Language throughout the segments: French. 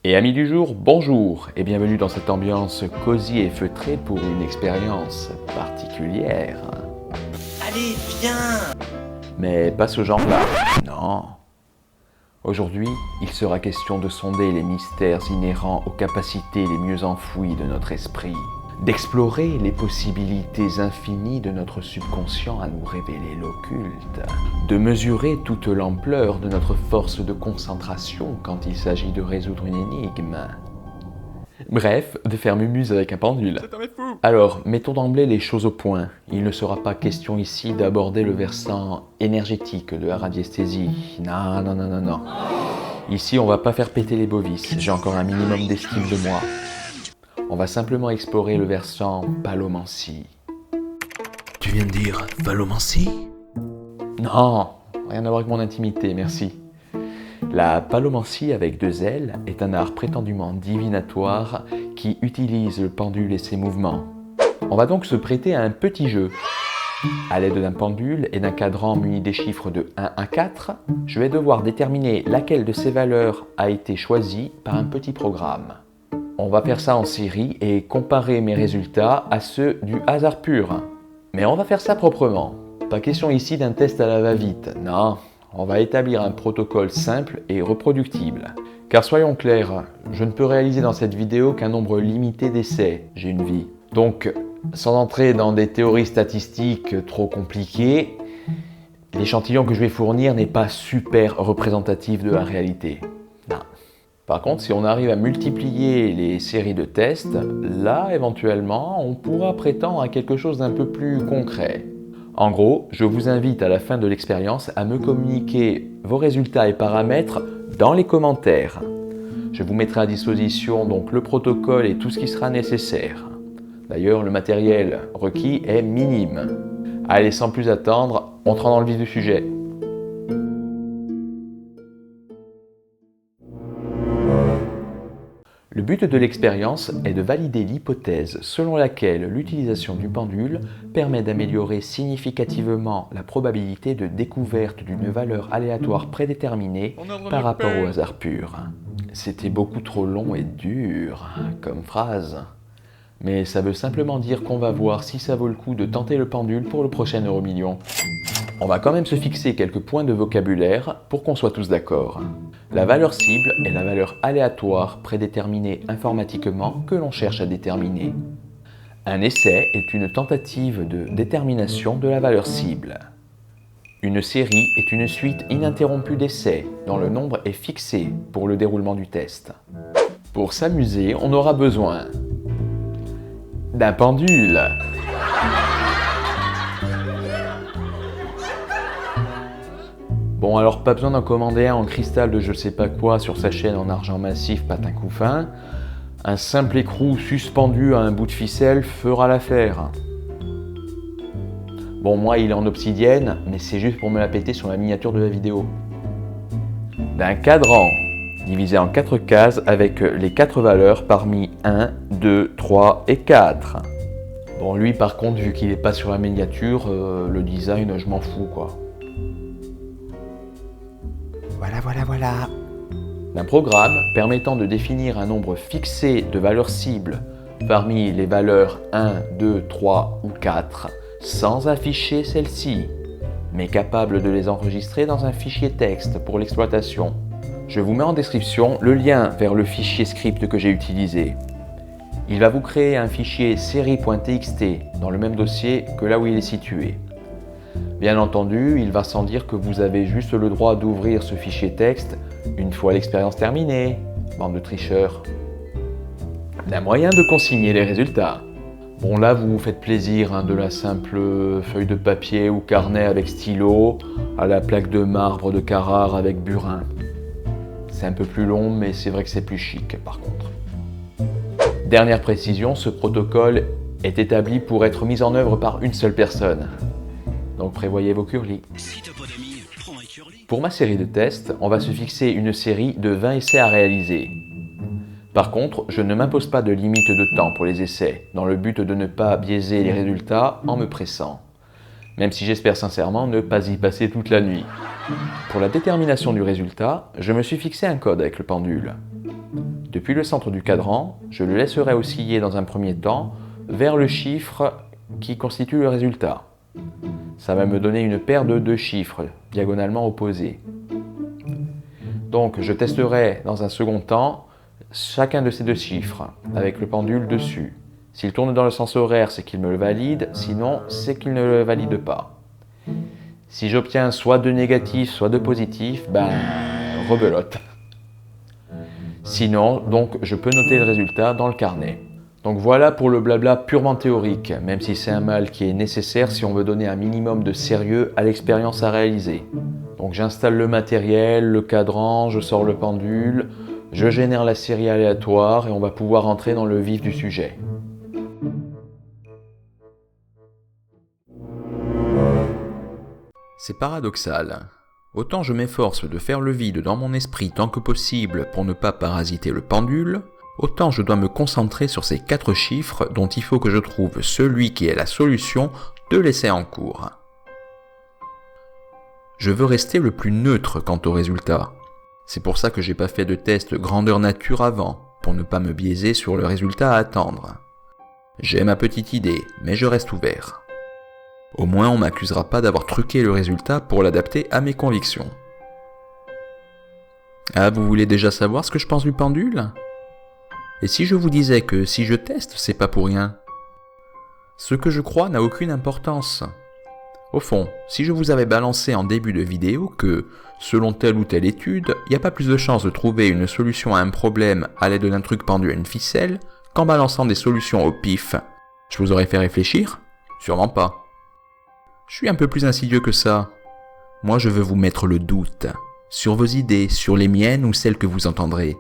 Et amis du jour, bonjour et bienvenue dans cette ambiance cosy et feutrée pour une expérience particulière. Allez, viens! Mais pas ce genre-là, non. Aujourd'hui, il sera question de sonder les mystères inhérents aux capacités les mieux enfouies de notre esprit, d'explorer les possibilités infinies de notre subconscient à nous révéler l'occulte, de mesurer toute l'ampleur de notre force de concentration quand il s'agit de résoudre une énigme. Bref, de faire mumuse avec un pendule. C'est un mec fou! Alors, mettons d'emblée les choses au point. Il ne sera pas question ici d'aborder le versant énergétique de la radiesthésie. Non. Ici, on va pas faire péter les bovis. J'ai encore un minimum d'estime de moi. On va simplement explorer le versant phallomancie. Tu viens de dire phallomancie? Non, rien à voir avec mon intimité, merci. La phallomancie avec 2 L est un art prétendument divinatoire qui utilise le pendule et ses mouvements. On va donc se prêter à un petit jeu. À l'aide d'un pendule et d'un cadran muni des chiffres de 1 à 4, je vais devoir déterminer laquelle de ces valeurs a été choisie par un petit programme. On va faire ça en série et comparer mes résultats à ceux du hasard pur. Mais on va faire ça proprement. Pas question ici d'un test à la va-vite, non. On va établir un protocole simple et reproductible. Car soyons clairs, je ne peux réaliser dans cette vidéo qu'un nombre limité d'essais, j'ai une vie. Donc, sans entrer dans des théories statistiques trop compliquées, l'échantillon que je vais fournir n'est pas super représentatif de la réalité. Non. Par contre, si on arrive à multiplier les séries de tests, là, éventuellement, on pourra prétendre à quelque chose d'un peu plus concret. En gros, je vous invite à la fin de l'expérience à me communiquer vos résultats et paramètres dans les commentaires. Je vous mettrai à disposition donc le protocole et tout ce qui sera nécessaire. D'ailleurs, le matériel requis est minime. Allez, sans plus attendre, entrons dans le vif du sujet. Le but de l'expérience est de valider l'hypothèse selon laquelle l'utilisation du pendule permet d'améliorer significativement la probabilité de découverte d'une valeur aléatoire prédéterminée par rapport au hasard pur. C'était beaucoup trop long et dur comme phrase. Mais ça veut simplement dire qu'on va voir si ça vaut le coup de tenter le pendule pour le prochain Euromillion. On va quand même se fixer quelques points de vocabulaire pour qu'on soit tous d'accord. La valeur cible est la valeur aléatoire prédéterminée informatiquement que l'on cherche à déterminer. Un essai est une tentative de détermination de la valeur cible. Une série est une suite ininterrompue d'essais dont le nombre est fixé pour le déroulement du test. Pour s'amuser, on aura besoin d'un pendule, bon alors pas besoin d'en commander un en cristal de je sais pas quoi sur sa chaîne en argent massif patin couffin. Un simple écrou suspendu à un bout de ficelle fera l'affaire. Bon moi il est en obsidienne mais c'est juste pour me la péter sur la miniature de la vidéo. D'un cadran divisé en 4 cases avec les 4 valeurs parmi 1, 2, 3 et 4. Bon lui par contre vu qu'il n'est pas sur la miniature, le design je m'en fous quoi. Voilà. D'un programme permettant de définir un nombre fixé de valeurs cibles parmi les valeurs 1, 2, 3 ou 4 sans afficher celles-ci, mais capable de les enregistrer dans un fichier texte pour l'exploitation. Je vous mets en description le lien vers le fichier script que j'ai utilisé. Il va vous créer un fichier série.txt dans le même dossier que là où il est situé. Bien entendu, il va sans dire que vous avez juste le droit d'ouvrir ce fichier texte une fois l'expérience terminée, bande de tricheurs. Un moyen de consigner les résultats. Bon là vous vous faites plaisir, de la simple feuille de papier ou carnet avec stylo à la plaque de marbre de Carrare avec burin. C'est un peu plus long mais c'est vrai que c'est plus chic par contre. Dernière précision, ce protocole est établi pour être mis en œuvre par une seule personne. Donc prévoyez vos curlis. Pour ma série de tests, on va se fixer une série de 20 essais à réaliser. Par contre, je ne m'impose pas de limite de temps pour les essais, dans le but de ne pas biaiser les résultats en me pressant. Même si j'espère sincèrement ne pas y passer toute la nuit. Pour la détermination du résultat, je me suis fixé un code avec le pendule. Depuis le centre du cadran, je le laisserai osciller dans un premier temps vers le chiffre qui constitue le résultat. Ça va me donner une paire de deux chiffres diagonalement opposés. Donc je testerai dans un second temps chacun de ces deux chiffres avec le pendule dessus. S'il tourne dans le sens horaire, c'est qu'il me le valide, sinon c'est qu'il ne le valide pas. Si j'obtiens soit de négatifs, soit de positifs, rebelote. Sinon, donc, je peux noter le résultat dans le carnet. Donc voilà pour le blabla purement théorique, même si c'est un mal qui est nécessaire si on veut donner un minimum de sérieux à l'expérience à réaliser. Donc j'installe le matériel, le cadran, je sors le pendule, je génère la série aléatoire et on va pouvoir entrer dans le vif du sujet. C'est paradoxal. Autant je m'efforce de faire le vide dans mon esprit tant que possible pour ne pas parasiter le pendule, autant je dois me concentrer sur ces 4 chiffres dont il faut que je trouve celui qui est la solution de l'essai en cours. Je veux rester le plus neutre quant au résultat. C'est pour ça que j'ai pas fait de test grandeur nature avant, pour ne pas me biaiser sur le résultat à attendre. J'ai ma petite idée, mais je reste ouvert. Au moins on m'accusera pas d'avoir truqué le résultat pour l'adapter à mes convictions. Ah, vous voulez déjà savoir ce que je pense du pendule ? Et si je vous disais que si je teste, c'est pas pour rien ? Ce que je crois n'a aucune importance. Au fond, si je vous avais balancé en début de vidéo que, selon telle ou telle étude, il n'y a pas plus de chances de trouver une solution à un problème à l'aide d'un truc pendu à une ficelle qu'en balançant des solutions au pif, je vous aurais fait réfléchir ? Sûrement pas. Je suis un peu plus insidieux que ça. Moi, je veux vous mettre le doute sur vos idées, sur les miennes ou celles que vous entendrez.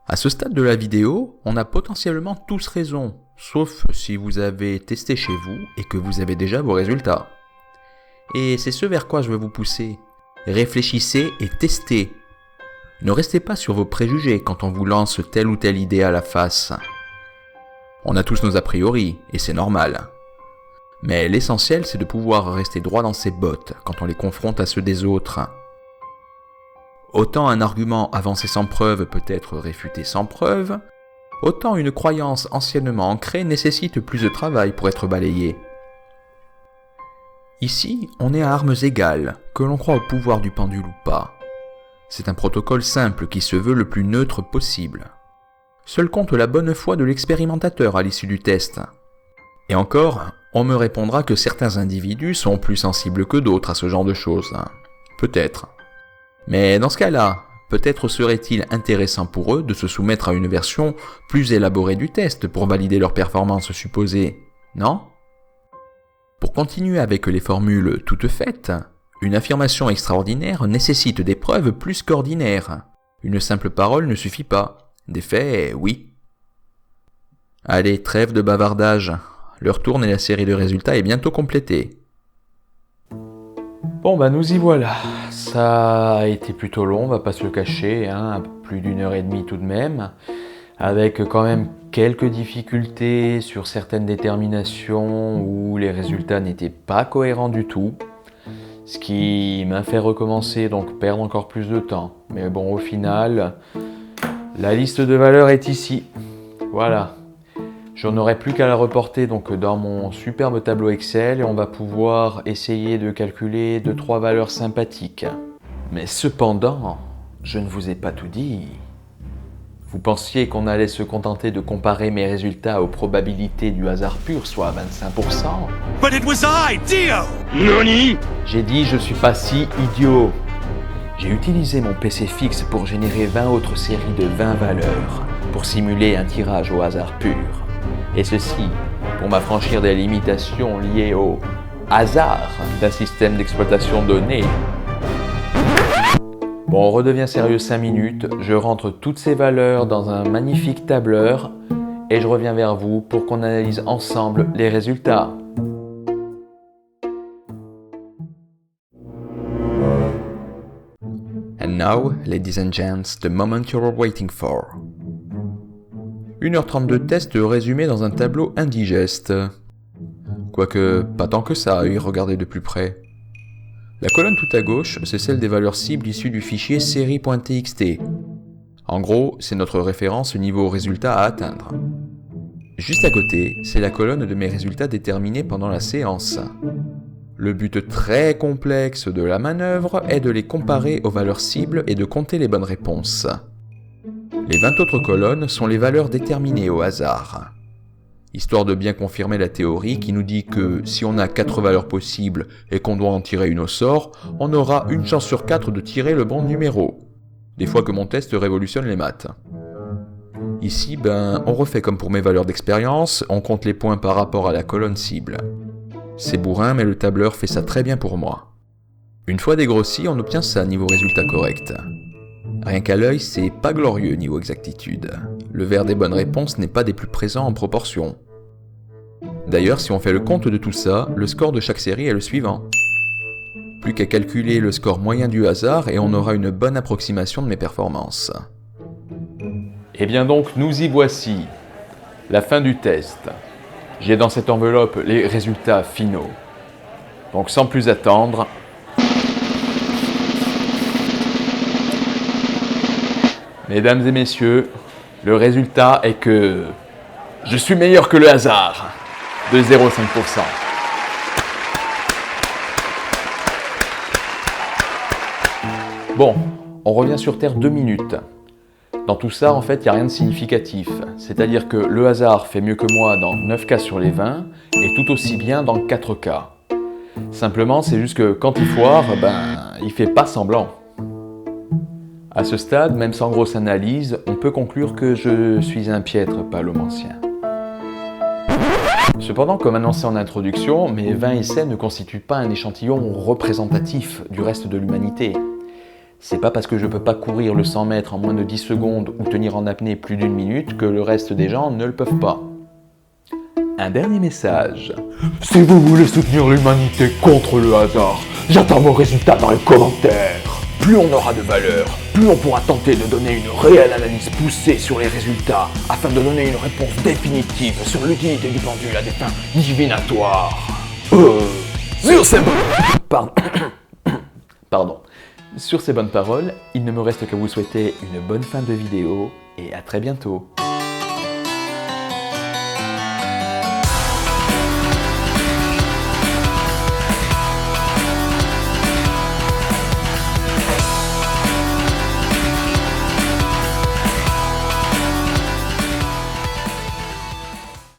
À ce stade de la vidéo, on a potentiellement tous raison, sauf si vous avez testé chez vous et que vous avez déjà vos résultats. Et c'est ce vers quoi je veux vous pousser. Réfléchissez et testez. Ne restez pas sur vos préjugés quand on vous lance telle ou telle idée à la face. On a tous nos a priori, et c'est normal. Mais l'essentiel, c'est de pouvoir rester droit dans ses bottes quand on les confronte à ceux des autres. Autant un argument avancé sans preuve peut être réfuté sans preuve, autant une croyance anciennement ancrée nécessite plus de travail pour être balayée. Ici, on est à armes égales, que l'on croit au pouvoir du pendule ou pas. C'est un protocole simple qui se veut le plus neutre possible. Seul compte la bonne foi de l'expérimentateur à l'issue du test. Et encore, on me répondra que certains individus sont plus sensibles que d'autres à ce genre de choses. Peut-être. Mais dans ce cas-là, peut-être serait-il intéressant pour eux de se soumettre à une version plus élaborée du test pour valider leur performance supposée, non ? Pour continuer avec les formules toutes faites, une affirmation extraordinaire nécessite des preuves plus qu'ordinaires. Une simple parole ne suffit pas. Des faits, oui. Allez, trêve de bavardage. L'heure tourne et la série de résultats est bientôt complétée. Bon nous y voilà. Ça a été plutôt long, on va pas se le cacher, plus d'1h30 tout de même, avec quand même quelques difficultés sur certaines déterminations où les résultats n'étaient pas cohérents du tout, ce qui m'a fait recommencer, donc perdre encore plus de temps. Mais bon, au final, la liste de valeurs est ici. Voilà. Je n'aurai plus qu'à la reporter donc dans mon superbe tableau Excel et on va pouvoir essayer de calculer 2-3 valeurs sympathiques. Mais cependant, je ne vous ai pas tout dit. Vous pensiez qu'on allait se contenter de comparer mes résultats aux probabilités du hasard pur, soit à 25%. But it was I, Dio! Nani? J'ai dit je suis pas si idiot. J'ai utilisé mon PC fixe pour générer 20 autres séries de 20 valeurs, pour simuler un tirage au hasard pur. Et ceci pour m'affranchir des limitations liées au hasard d'un système d'exploitation donné. Bon, on redevient sérieux 5 minutes, je rentre toutes ces valeurs dans un magnifique tableur et je reviens vers vous pour qu'on analyse ensemble les résultats. And now, ladies and gents, the moment you were waiting for. 1h30 de test résumé dans un tableau indigeste. Quoique, pas tant que ça à y regarder de plus près. La colonne tout à gauche, c'est celle des valeurs cibles issues du fichier série.txt. En gros, c'est notre référence niveau résultat à atteindre. Juste à côté, c'est la colonne de mes résultats déterminés pendant la séance. Le but très complexe de la manœuvre est de les comparer aux valeurs cibles et de compter les bonnes réponses. Les 20 autres colonnes sont les valeurs déterminées au hasard. Histoire de bien confirmer la théorie qui nous dit que si on a 4 valeurs possibles et qu'on doit en tirer une au sort, on aura une chance sur 4 de tirer le bon numéro. Des fois que mon test révolutionne les maths. Ici, on refait comme pour mes valeurs d'expérience, on compte les points par rapport à la colonne cible. C'est bourrin, mais le tableur fait ça très bien pour moi. Une fois dégrossi, on obtient ça niveau résultat correct. Rien qu'à l'œil, c'est pas glorieux niveau exactitude. Le vert des bonnes réponses n'est pas des plus présents en proportion. D'ailleurs, si on fait le compte de tout ça, le score de chaque série est le suivant. Plus qu'à calculer le score moyen du hasard et on aura une bonne approximation de mes performances. Et bien donc, nous y voici. La fin du test. J'ai dans cette enveloppe les résultats finaux. Donc sans plus attendre, mesdames et messieurs, le résultat est que je suis meilleur que le hasard de 0,5%. Bon, on revient sur Terre 2 minutes. Dans tout ça, en fait, il n'y a rien de significatif. C'est-à-dire que le hasard fait mieux que moi dans 9 cas sur les 20 et tout aussi bien dans 4 cas. Simplement, c'est juste que quand il foire, il fait pas semblant. À ce stade, même sans grosse analyse, on peut conclure que je suis un piètre palomancien. Cependant, comme annoncé en introduction, mes 20 essais ne constituent pas un échantillon représentatif du reste de l'humanité. C'est pas parce que je peux pas courir le 100 mètres en moins de 10 secondes ou tenir en apnée plus d'1 minute que le reste des gens ne le peuvent pas. Un dernier message. Si vous voulez soutenir l'humanité contre le hasard, j'attends vos résultats dans les commentaires. Plus on aura de valeur, plus on pourra tenter de donner une réelle analyse poussée sur les résultats afin de donner une réponse définitive sur l'utilité du pendule à des fins divinatoires. Sur ces... Pardon. Sur ces bonnes paroles, il ne me reste qu'à vous souhaiter une bonne fin de vidéo et à très bientôt.